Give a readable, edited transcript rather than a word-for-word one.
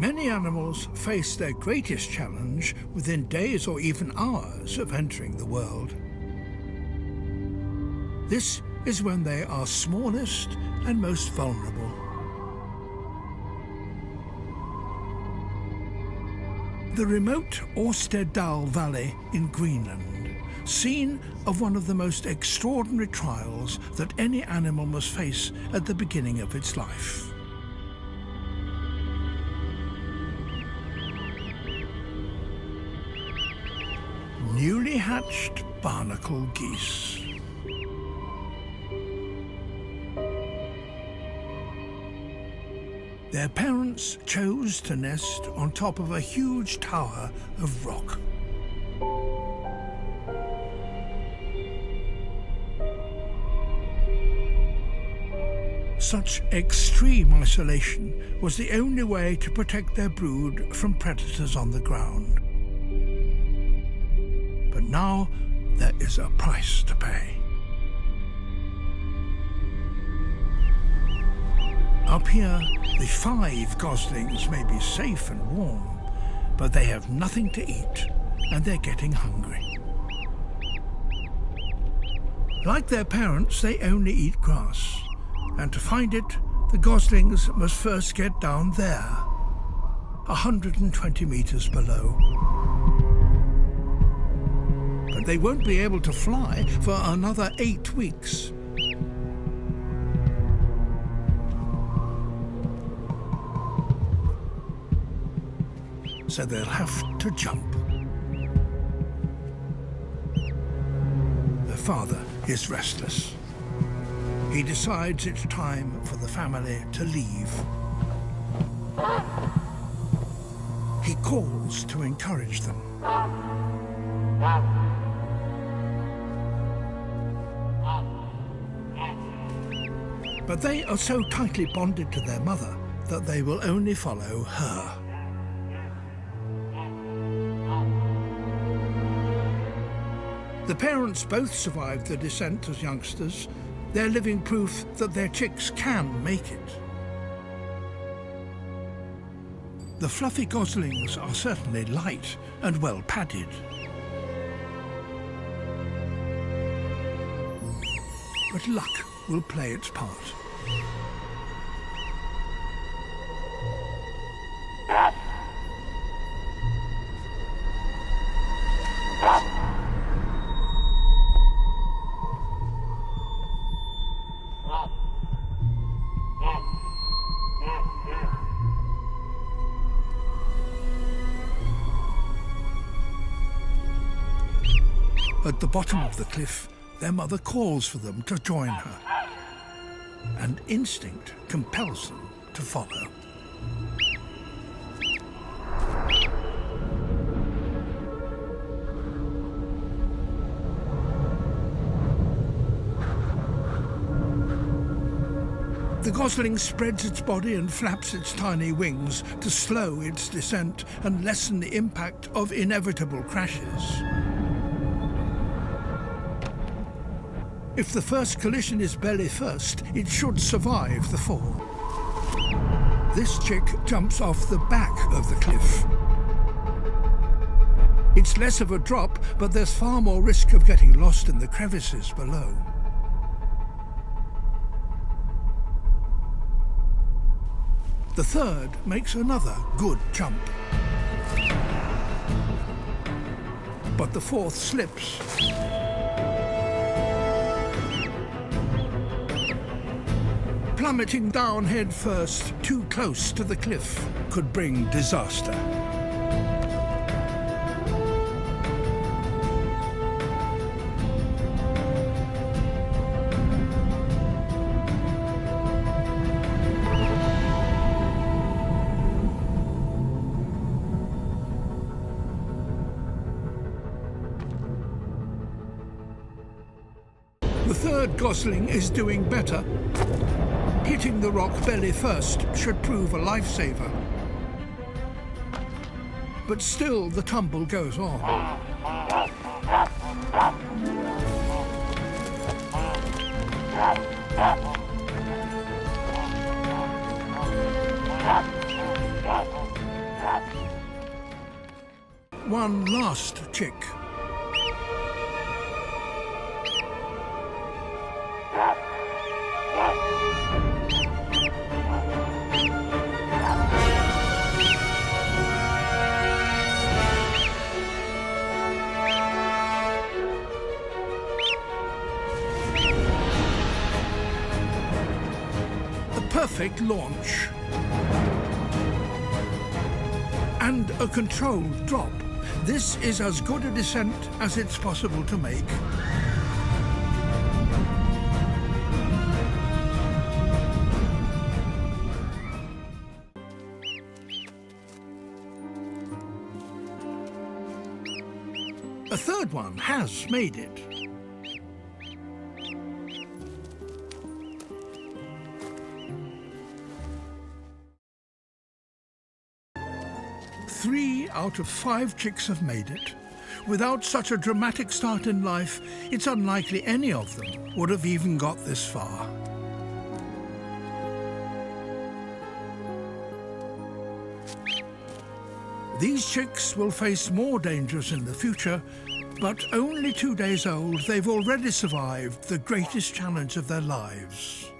Many animals face their greatest challenge within days or even hours of entering the world. This is when they are smallest and most vulnerable. The remote Orstedal Valley in Greenland, scene of one of the most extraordinary trials that any animal must face at the beginning of its life. Newly hatched barnacle geese. Their parents chose to nest on top of a huge tower of rock. Such extreme isolation was the only way to protect their brood from predators on the ground. But now there is a price to pay. Up here, the 5 goslings may be safe and warm, but they have nothing to eat and they're getting hungry. Like their parents, they only eat grass, and to find it, the goslings must first get down there, 120 meters below. But they won't be able to fly for another 8 weeks. So they'll have to jump. The father is restless. He decides it's time for the family to leave. He calls to encourage them. But they are so tightly bonded to their mother that they will only follow her. The parents both survived the descent as youngsters. They're living proof that their chicks can make it. The fluffy goslings are certainly light and well padded. But luck will play its part. At the bottom of the cliff, their mother calls for them to join her, and instinct compels them to follow. The gosling spreads its body and flaps its tiny wings to slow its descent and lessen the impact of inevitable crashes. If the first collision is belly first, it should survive the fall. This chick jumps off the back of the cliff. It's less of a drop, but there's far more risk of getting lost in the crevices below. The third makes another good jump. But the fourth slips. Plummeting down head first, too close to the cliff, could bring disaster. The third gosling is doing better. Hitting the rock belly first should prove a lifesaver. But still the tumble goes on. one last chick. Perfect launch. And a controlled drop. This is as good a descent as it's possible to make. A third one has made it. Three out of 5 chicks have made it. Without such a dramatic start in life, it's unlikely any of them would have even got this far. These chicks will face more dangers in the future, but only 2 days old, they've already survived the greatest challenge of their lives.